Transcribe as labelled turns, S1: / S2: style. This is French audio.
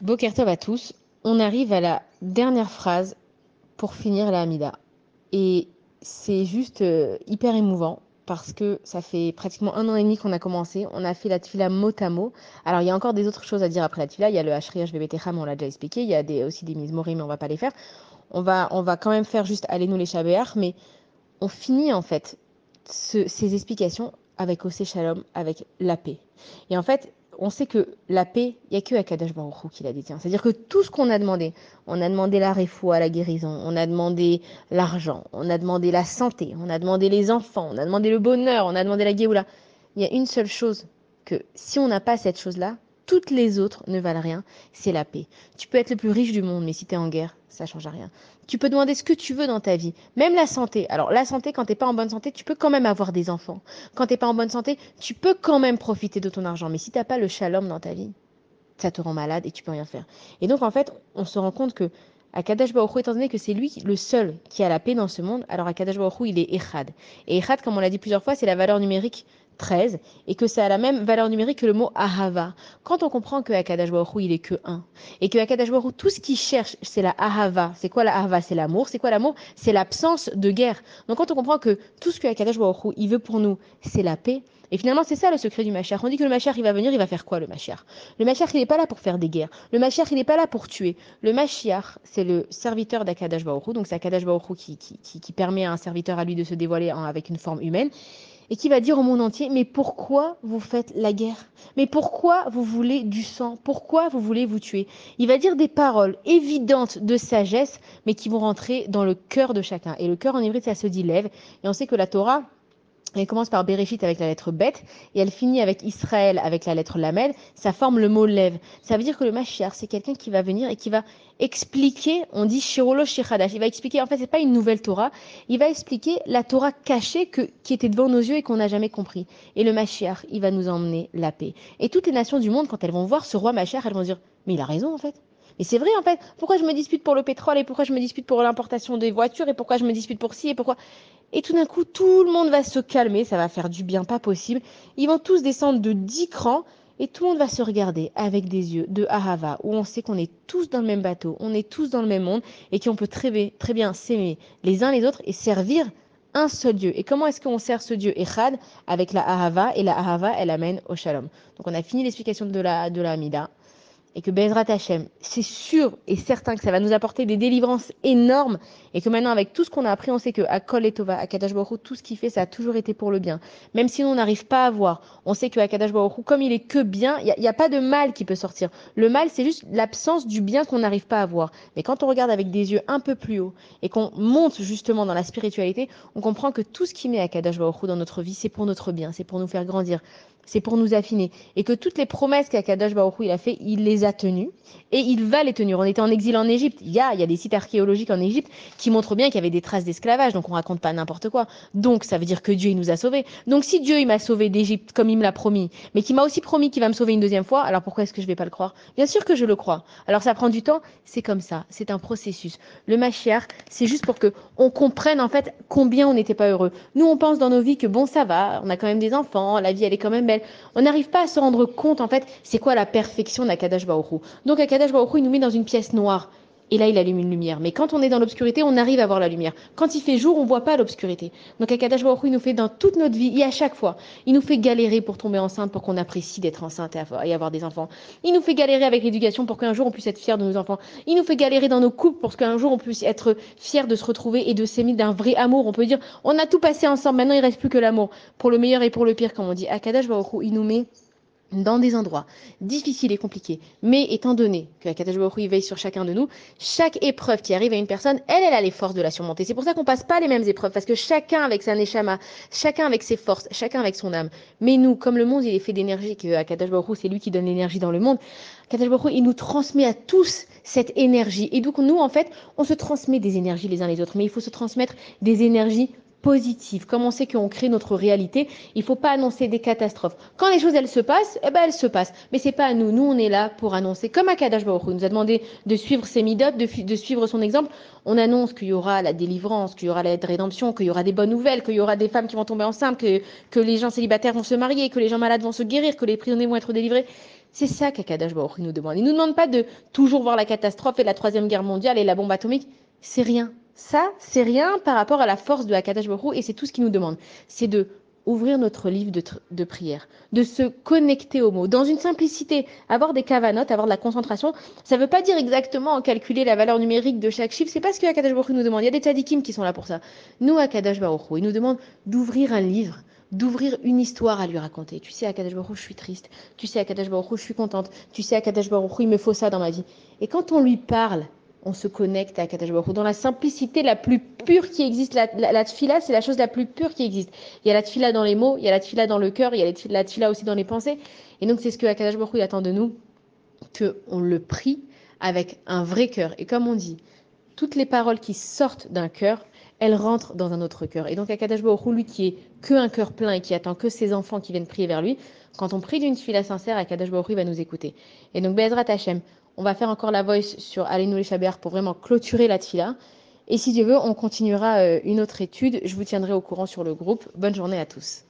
S1: Boker Tov à tous. On arrive à la dernière phrase pour finir la Hamida. Et c'est juste hyper émouvant parce que ça fait pratiquement 1 an et demi qu'on a commencé. On a fait la tefila mot à mot. Alors, il y a encore des autres choses à dire après la tefila. Il y a le Hashriyash Bebetecha, mais on l'a déjà expliqué. Il y a aussi des Mizmorim, mais on va pas les faire. On va quand même faire juste Allez-nous les Shabéach, mais on finit en fait ces explications avec Osé Shalom, avec la paix. Et en fait, on sait que la paix, il n'y a que Akadosh Baruch Hu qui la détient. C'est-à-dire que tout ce qu'on a demandé, on a demandé la réfoua, la guérison, on a demandé l'argent, on a demandé la santé, on a demandé les enfants, on a demandé le bonheur, on a demandé la Géoula. Il y a une seule chose que si on n'a pas cette chose-là, toutes les autres ne valent rien, c'est la paix. Tu peux être le plus riche du monde, mais si tu es en guerre, ça ne change rien. Tu peux demander ce que tu veux dans ta vie, même la santé. Alors la santé, quand t'es pas en bonne santé, tu peux quand même avoir des enfants. Quand t'es pas en bonne santé, tu peux quand même profiter de ton argent. Mais si t'as pas le shalom dans ta vie, ça te rend malade et tu peux rien faire. Et donc en fait, on se rend compte que Akadosh Baruch Hu, étant donné que c'est lui le seul qui a la paix dans ce monde, alors Akadosh Baruch Hu, il est Echad. Et Echad, comme on l'a dit plusieurs fois, c'est la valeur numérique 13 et que ça a la même valeur numérique que le mot Ahava. Quand on comprend que Akadosh Baruch Hu, il est que un et que Akadosh Baruch Hu, tout ce qu'il cherche, c'est la Ahava. C'est quoi la Ahava? C'est l'amour. C'est quoi l'amour? C'est l'absence de guerre. Donc quand on comprend que tout ce que Akadosh Baruch Hu, il veut pour nous, c'est la paix. Et finalement, c'est ça le secret du Mashiach. On dit que le Mashiach, il va venir, il va faire quoi le Mashiach? Le Mashiach, il n'est pas là pour faire des guerres. Le Mashiach, il n'est pas là pour tuer. Le Mashiach, c'est le serviteur d'Akadash Baruch Hu. Donc, c'est Akadash Baruch Hu qui permet à un serviteur à lui de se dévoiler avec une forme humaine et qui va dire au monde entier, mais pourquoi vous faites la guerre? Mais pourquoi vous voulez du sang? Pourquoi vous voulez vous tuer? Il va dire des paroles évidentes de sagesse, mais qui vont rentrer dans le cœur de chacun. Et le cœur en hébreu, ça se dit lève. Et on sait que la Torah, elle commence par Bereshit avec la lettre Bet et elle finit avec Israël avec la lettre Lamed. Ça forme le mot lève. Ça veut dire que le Mashiach, c'est quelqu'un qui va venir et qui va expliquer, on dit Shirolo Shiradash. Il va expliquer, en fait, c'est pas une nouvelle Torah. Il va expliquer la Torah cachée qui était devant nos yeux et qu'on n'a jamais compris. Et le Mashiach, il va nous emmener la paix. Et toutes les nations du monde, quand elles vont voir ce roi Mashiach, elles vont dire, mais il a raison, en fait. Mais c'est vrai en fait, pourquoi je me dispute pour le pétrole et pourquoi je me dispute pour l'importation des voitures et pourquoi je me dispute pour ci et pourquoi et tout d'un coup, tout le monde va se calmer, ça va faire du bien pas possible. Ils vont tous descendre de 10 crans et tout le monde va se regarder avec des yeux de Ahava, où on sait qu'on est tous dans le même bateau, on est tous dans le même monde et qu'on peut très bien s'aimer les uns les autres et servir un seul Dieu. Et comment est-ce qu'on sert ce Dieu Echad? Avec la Ahava, et la Ahava, elle amène au Shalom. Donc on a fini l'explication de la Amida et que Bezrat Hashem, c'est sûr et certain que ça va nous apporter des délivrances énormes et que maintenant avec tout ce qu'on a appris, on sait que à Kol et Tova, à Kadash Baruch Hu, tout ce qu'il fait, ça a toujours été pour le bien. Même si on n'arrive pas à voir, on sait que à Kadash Baruch Hu, comme il est que bien, il y a pas de mal qui peut sortir. Le mal, c'est juste l'absence du bien qu'on n'arrive pas à voir. Mais quand on regarde avec des yeux un peu plus haut et qu'on monte justement dans la spiritualité, on comprend que tout ce qui met à Kadash Baruch Hu dans notre vie, c'est pour notre bien, c'est pour nous faire grandir, c'est pour nous affiner. Et que toutes les promesses qu'Akadosh Baruch Hu, il a fait, il les a tenues et il va les tenir. On était en exil en Égypte. Il y a des sites archéologiques en Égypte qui montrent bien qu'il y avait des traces d'esclavage. Donc on raconte pas n'importe quoi. Donc ça veut dire que Dieu il nous a sauvés. Donc si Dieu il m'a sauvé d'Égypte comme il me l'a promis, mais qu'il m'a aussi promis qu'il va me sauver une deuxième fois, alors pourquoi est-ce que je vais pas le croire? Bien sûr que je le crois. Alors ça prend du temps. C'est comme ça. C'est un processus. Le Mashiach, c'est juste pour que on comprenne en fait combien on n'était pas heureux. Nous on pense dans nos vies que bon ça va, on a quand même des enfants, la vie elle est quand même belle. On n'arrive pas à se rendre compte, en fait, c'est quoi la perfection d'Akadash Baruch Hu. Donc, Akadash Baruch Hu, il nous met dans une pièce noire. Et là, il allume une lumière. Mais quand on est dans l'obscurité, on arrive à voir la lumière. Quand il fait jour, on ne voit pas l'obscurité. Donc, Akadash Baruch Hu, il nous fait dans toute notre vie, et à chaque fois, il nous fait galérer pour tomber enceinte, pour qu'on apprécie d'être enceinte et avoir des enfants. Il nous fait galérer avec l'éducation pour qu'un jour, on puisse être fier de nos enfants. Il nous fait galérer dans nos couples pour qu'un jour, on puisse être fier de se retrouver et de s'aimer d'un vrai amour. On peut dire, on a tout passé ensemble, maintenant, il ne reste plus que l'amour. Pour le meilleur et pour le pire, comme on dit. Akadash Baruch Hu, il nous met dans des endroits difficiles et compliqués. Mais étant donné que Akadosh Baruch Hu veille sur chacun de nous, chaque épreuve qui arrive à une personne, elle a les forces de la surmonter. C'est pour ça qu'on passe pas les mêmes épreuves, parce que chacun avec sa neshama, chacun avec ses forces, chacun avec son âme. Mais nous, comme le monde il est fait d'énergie, que Akadosh Baruch Hu c'est lui qui donne l'énergie dans le monde, Akadosh Baruch Hu il nous transmet à tous cette énergie. Et donc nous, en fait, on se transmet des énergies les uns les autres, mais il faut se transmettre des énergies positives. Comme on sait qu'on crée notre réalité, il ne faut pas annoncer des catastrophes. Quand les choses elles se passent, eh ben elles se passent. Mais c'est pas à nous. Nous on est là pour annoncer. Comme Akadosh Baruch Hu nous a demandé de suivre ses midotes, de suivre son exemple. On annonce qu'il y aura la délivrance, qu'il y aura la rédemption, qu'il y aura des bonnes nouvelles, qu'il y aura des femmes qui vont tomber enceintes, que les gens célibataires vont se marier, que les gens malades vont se guérir, que les prisonniers vont être délivrés. C'est ça qu'Akadash Baruch Hu nous demande. Il ne nous demande pas de toujours voir la catastrophe et la troisième guerre mondiale et la bombe atomique. C'est rien. Ça, c'est rien par rapport à la force de Akadash Baruch Hu et c'est tout ce qu'il nous demande. C'est de ouvrir notre livre de prière, de se connecter aux mots, dans une simplicité, avoir des cavanotes, avoir de la concentration. Ça ne veut pas dire exactement calculer la valeur numérique de chaque chiffre, c'est pas ce que Akadash Baruch Hu nous demande. Il y a des tzadikim qui sont là pour ça. Nous, Akadash Baruch Hu, il nous demande d'ouvrir un livre, d'ouvrir une histoire à lui raconter. Tu sais, Akadash Baruch Hu, je suis triste. Tu sais, Akadash Baruch Hu, je suis contente. Tu sais, Akadash Baruch Hu, il me faut ça dans ma vie. Et quand on lui parle, on se connecte à Akadash Baruch Hu dans la simplicité la plus pure qui existe. La tfila, c'est la chose la plus pure qui existe. Il y a la tfila dans les mots, il y a la tfila dans le cœur, il y a la tfila aussi dans les pensées. Et donc, c'est ce que Akadash Baruch Hu attend de nous, qu'on le prie avec un vrai cœur. Et comme on dit, toutes les paroles qui sortent d'un cœur, elles rentrent dans un autre cœur. Et donc, Akadash Baruch Hu, lui qui est que un cœur plein et qui attend que ses enfants qui viennent prier vers lui, quand on prie d'une tfila sincère, Akadash Baruch Hu va nous écouter. Et donc, Be'ezrat Hashem, on va faire encore la voice sur Aleinu les Shaber pour vraiment clôturer la tfila. Et si Dieu veut, on continuera une autre étude. Je vous tiendrai au courant sur le groupe. Bonne journée à tous.